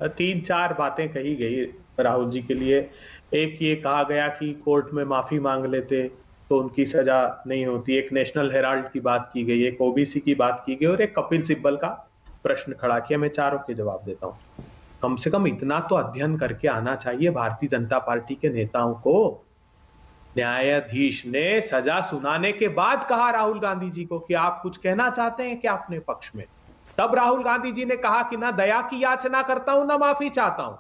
तीन चार बातें कही गई राहुल जी के लिए। एक ये कहा गया कि कोर्ट में माफी मांग लेते तो उनकी सजा नहीं होती, एक नेशनल हेराल्ड की बात की गई, एक ओबीसी की बात की गई और एक कपिल सिब्बल का प्रश्न खड़ा किया। मैं चारों के जवाब देता हूं। कम से कम इतना तो अध्ययन करके आना चाहिए भारतीय जनता पार्टी के नेताओं को। न्यायाधीश ने सजा सुनाने के बाद कहा राहुल गांधी जी को कि आप कुछ कहना चाहते हैं क्या अपने पक्ष में। तब राहुल गांधी जी ने कहा कि ना दया की याचना करता हूं ना माफी चाहता हूं।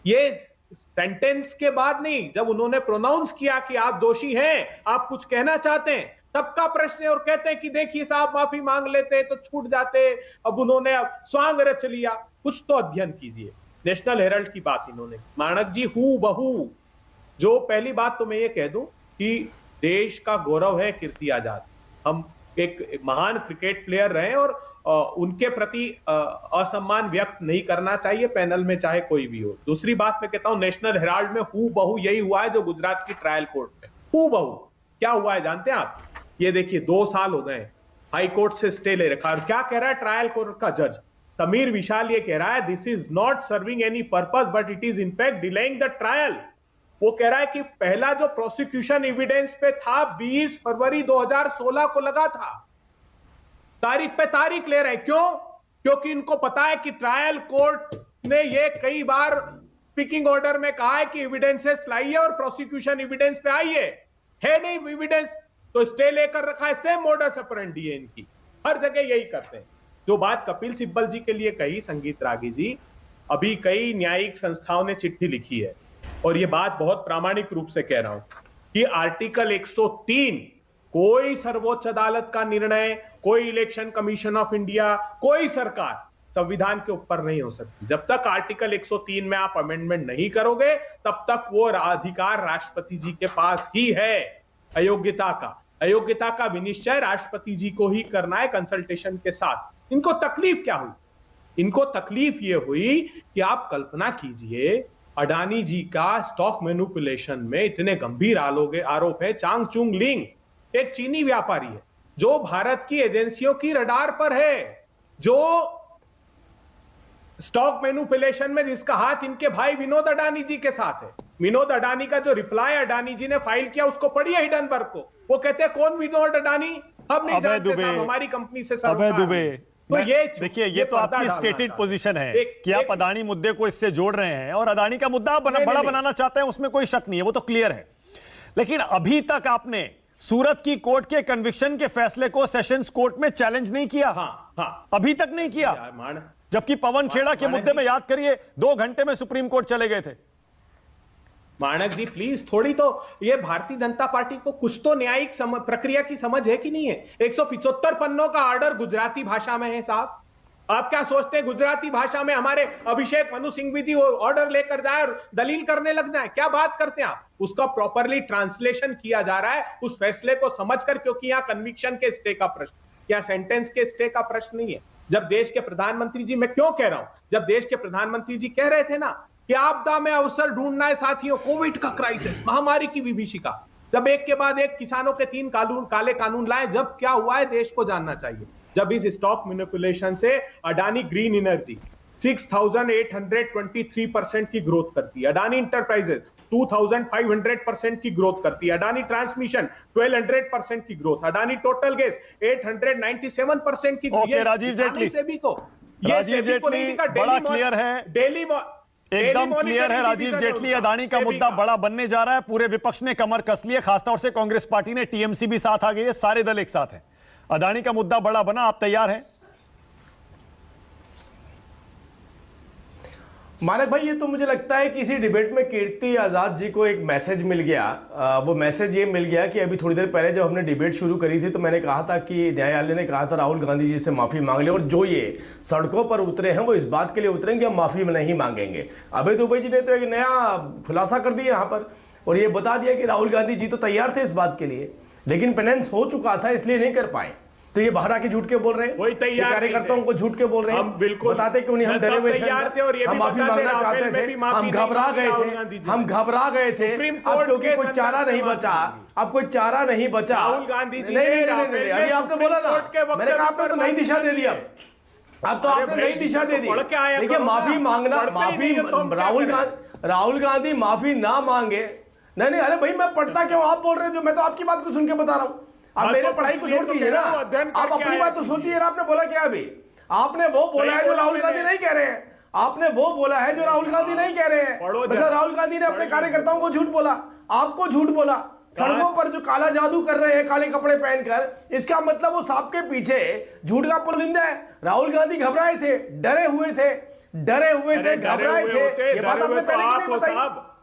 ये सेंटेंस के बाद नहीं, जब उन्होंने प्रोनाउंस किया कि आप दोषी हैं, आप कुछ कहना चाहते हैं, तब का प्रश्न है। और कहते हैं कि देखिए साहब माफी मांग लेते तो छूट जाते, अब उन्होंने अब स्वांग रच लिया। कुछ तो अध्ययन कीजिए। नेशनल हेराल्ड की बात इन्होंने, माणक जी हू बहू। जो पहली बात तो मैं ये कह दूं कि देश का गौरव है कीर्ति आजाद। हम एक महान क्रिकेट प्लेयर रहे और उनके प्रति असम्मान व्यक्त नहीं करना चाहिए पैनल में, चाहे कोई भी हो। दूसरी बात मैं कहता हूं, नेशनल हेराल्ड में हू बहू यही हुआ है जो गुजरात की ट्रायल कोर्ट में हू बहू क्या हुआ है जानते हैं आप? ये देखिए 2 साल हो गए, हाई कोर्ट से स्टे ले रखा है। और क्या कह रहा है ट्रायल कोर्ट का जज समीर विशाल? ये कह रहा है this is not serving any purpose but it is in fact delaying the trial. वो कह रहा है कि पहला जो प्रोसिक्यूशन एविडेंस पे था 20 फरवरी 2016 को लगा था, तारीख पे तारीख ले रहे हैं। क्यों? क्योंकि इनको पता है कि ट्रायल कोर्ट ने ये कई बार पिकिंग ऑर्डर में कहा है कि एविडेंसेस लाइए और प्रोसिक्यूशन एविडेंस पे आइए। है नहीं एविडेंस तो स्टे लेकर रखा है। सेम मोडस ऑपरेंडी है इनकी, हर जगह यही करते हैं। जो बात कपिल सिब्बल जी के लिए कही संगीत रागी जी, अभी कई न्यायिक संस्थाओं ने चिट्ठी लिखी है और ये बात बहुत प्रामाणिक रूप से कह रहा हूं कि आर्टिकल 103 कोई सर्वोच्च अदालत का निर्णय, कोई इलेक्शन कमीशन ऑफ इंडिया, कोई सरकार संविधान के ऊपर नहीं हो सकती। जब तक आर्टिकल 103 में आप अमेंडमेंट नहीं करोगे तब तक वो अधिकार राष्ट्रपति जी के पास ही है। अयोग्यता का विनिश्चय राष्ट्रपति जी को ही करना है कंसल्टेशन के साथ। इनको तकलीफ क्या हुई? इनको तकलीफ ये हुई कि आप कल्पना कीजिए अडानी जी का स्टॉक मैनिपुलेशन में इतने गंभीर आरोप है। चांग चुंग लिंग एक चीनी व्यापारी है जो भारत की एजेंसियों की रडार पर है, जो स्टॉक मैनिपुलेशन में जिसका हाथ इनके भाई विनोद अडानी जी के साथ है। विनोद अडानी का जो रिप्लाई अडानी जी ने फाइल किया उसको पढ़िए हिडनबर्ग को। वो कहते हैं कौन विनोद अडानी? हम नहीं जानते साहब, हमारी कंपनी से तो ये देखिए, ये तो आपकी स्टेटेड पोजीशन है कि आप अदानी मुद्दे को इससे जोड़ रहे हैं और अदानी का मुद्दा बड़ा बनाना चाहते हैं, उसमें कोई शक नहीं है, वो तो क्लियर है। लेकिन अभी तक आपने सूरत की कोर्ट के कन्विक्शन के फैसले को सेशंस कोर्ट में चैलेंज नहीं किया। अभी तक नहीं किया, जबकि पवन खेड़ा के मुद्दे में याद करिए 2 घंटे में सुप्रीम कोर्ट चले गए थे। माणक जी प्लीज, थोड़ी तो ये भारतीय जनता पार्टी को कुछ तो न्यायिक प्रक्रिया की समझ है कि नहीं है? 175 पन्नों का ऑर्डर गुजराती भाषा में है साहब। आप क्या सोचते हैं गुजराती भाषा में हमारे अभिषेक मनु सिंघवी जी ऑर्डर लेकर जाए और दलील करने लग जाए? क्या बात करते हैं आप? उसका प्रॉपरली ट्रांसलेशन किया जा रहा है उस फैसले को समझकर, क्योंकि यहाँ कन्विक्शन के स्टे का प्रश्न या सेंटेंस के स्टे का प्रश्न नहीं है। जब देश के प्रधानमंत्री जी, मैं क्यों कह रहा हूं, जब देश के प्रधानमंत्री जी कह रहे थे ना कि आपदा में अवसर ढूंढना है साथियों, कोविड का क्राइसिस, महामारी की विभीषिका, जब एक के बाद एक किसानोन के 3 काले कानून लाए, जब क्या हुआ है देश को जानना चाहिए। जब इस स्टॉक मैनिपुलेशन से अडानी ग्रीन एनर्जी 6823% की ग्रोथ करती है, अडानी इंटरप्राइजेज 2500% की ग्रोथ करती है, अडानी ट्रांसमिशन 1200% की ग्रोथ, अडानी टोटल गैस 897% की। ओके राजीव जेटली, सेबी को, राजीव जेटली बड़ा क्लियर है, एकदम क्लियर है। राजीव जेटली, अदानी का मुद्दा बड़ा बनने जा रहा है। पूरे विपक्ष ने कमर कस ली है, खासतौर से कांग्रेस पार्टी ने, टीएमसी भी साथ आ गई है, सारे दल एक साथ हैं। अदानी का मुद्दा बड़ा बना, आप तैयार हैं? मानक भाई, ये तो मुझे लगता है कि इसी डिबेट में कीर्ति आजाद जी को एक मैसेज मिल गया। वो मैसेज ये मिल गया कि अभी थोड़ी देर पहले जब हमने डिबेट शुरू करी थी तो मैंने कहा था कि न्यायालय ने कहा था राहुल गांधी जी से माफी मांग ले, और जो ये सड़कों पर उतरे हैं वो इस बात के लिए उतरेंगे हम माफी में नहीं मांगेंगे। अभय दुबे जी ने तो एक नया खुलासा कर दिया यहाँ पर और ये बता दिया कि राहुल गांधी जी तो तैयार थे इस बात के लिए, लेकिन पेनेंस हो चुका था इसलिए नहीं कर पाए। तो ये बाहर आके झूठ के बोल रहे हैं, वही तैयार कार्यकर्ताओं को झूठ के बोल रहे हैं। हम बिल्कुल बताते क्यों नहीं, हम डरे हुए थे, हम माफी मांगना चाहते थे, हम घबरा गए थे, हम घबरा गए थे। अब क्योंकि कोई चारा नहीं बचा, अब कोई चारा नहीं बचा। राहुल गांधी जी नहीं, अभी आपने बोला ना, मैंने कहा आपने तो नई दिशा दे दी। अब अब तो आपने नई दिशा दे दी। देखिए माफी मांगना, माफी राहुल गांधी माफी ना मांगे, नहीं अरे भाई मैं पढ़ता क्यों, आप बोल रहे हो जो, मैं तो आपकी बात को सुन के बता रहा हूं। आप मेरे पढ़ाई को छोड़ दीजिए ना, आप अपनी बात तो सोचिए। आपने बोला क्या अभी? आपने वो बोला है जो राहुल गांधी नहीं कह रहे हैं, आपने वो बोला है जो राहुल गांधी नहीं कह रहे हैं। मतलब राहुल गांधी ने अपने कार्यकर्ताओं को झूठ बोला, आपको झूठ बोला, सड़कों पर जो काला जादू कर रहे हैं काले कपड़े पहनकर, इसका मतलब वो सांप के पीछे झूठ का पुलिंदा है। राहुल गांधी घबराए थे, डरे हुए थे, घबराए थे। ये बात आपने पहले क्यों नहीं बताई?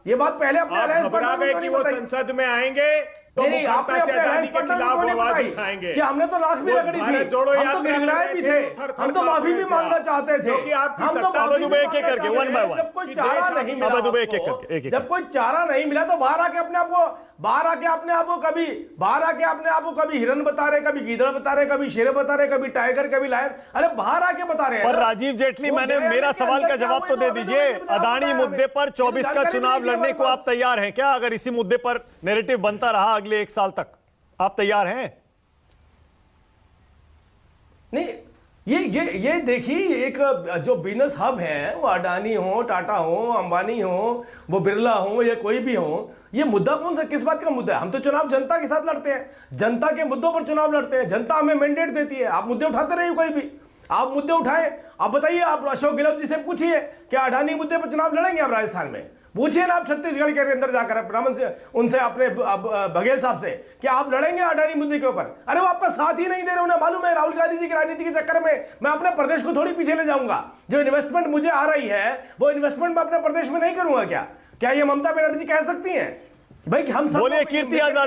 ये बात पहले अपने अलायंस पार्टनर को नहीं बताई। संसद में आएंगे तो नहीं, आपने अपने अलायंस पार्टनर को नहीं बताई कि हमने तो लाश भी रगड़ी थी, हम तो गिड़गिड़ाए भी थे, हम तो माफी भी मांगना चाहते थे, हम तो माफी भी मांगना चाहते थे। जब कोई चारा नहीं मिला, जब कोई चारा नहीं मिला तो बाहर आके अपने आप को कभी हिरन बता रहे, कभी गीदड़ बता रहे, कभी शेर बता रहे, कभी टाइगर, कभी लायन, अरे बाहर आके बता रहे हैं। पर राजीव जेटली, मैंने मेरा सवाल का जवाब तो दे दीजिए। अदानी मुद्दे पर 24 का चुनाव लड़ने को आप तैयार हैं क्या? अगर इसी मुद्दे पर नैरेटिव बनता रहा अगले 1 साल तक, आप तैयार हैं? नहीं, ये देखिए, एक जो बिजनेस हब है, वो अडानी हो, टाटा हो, अंबानी हो, वो बिरला हो या कोई भी हो, ये मुद्दा कौन सा, किस बात का मुद्दा है? हम तो चुनाव जनता के साथ लड़ते हैं, जनता के मुद्दों पर चुनाव लड़ते हैं, जनता हमें मैंडेट देती है। आप मुद्दे उठाते रहिए, कोई भी आप मुद्दे उठाए। आप बताइए, आप अशोक गहलोत जी से पूछिए क्या अडानी मुद्दे पर चुनाव लड़ेंगे आप राजस्थान में? पूछिए ना आप छत्तीसगढ़ के अंदर जाकर रमन से, उनसे, अपने बघेल साहब से, क्या आप लड़ेंगे अडानी मुद्दे के ऊपर? अरे वो आपका साथ ही नहीं दे रहे, उन्हें मालूम है राहुल गांधी जी की राजनीति के चक्कर में मैं अपने प्रदेश को थोड़ी पीछे ले जाऊंगा। जो इन्वेस्टमेंट मुझे आ रही है वो इन्वेस्टमेंट मैं अपने प्रदेश में नहीं करूंगा। क्या ये ममता बनर्जी कह सकती हैं? भाई हम सब बोलिए कीर्ति आजाद।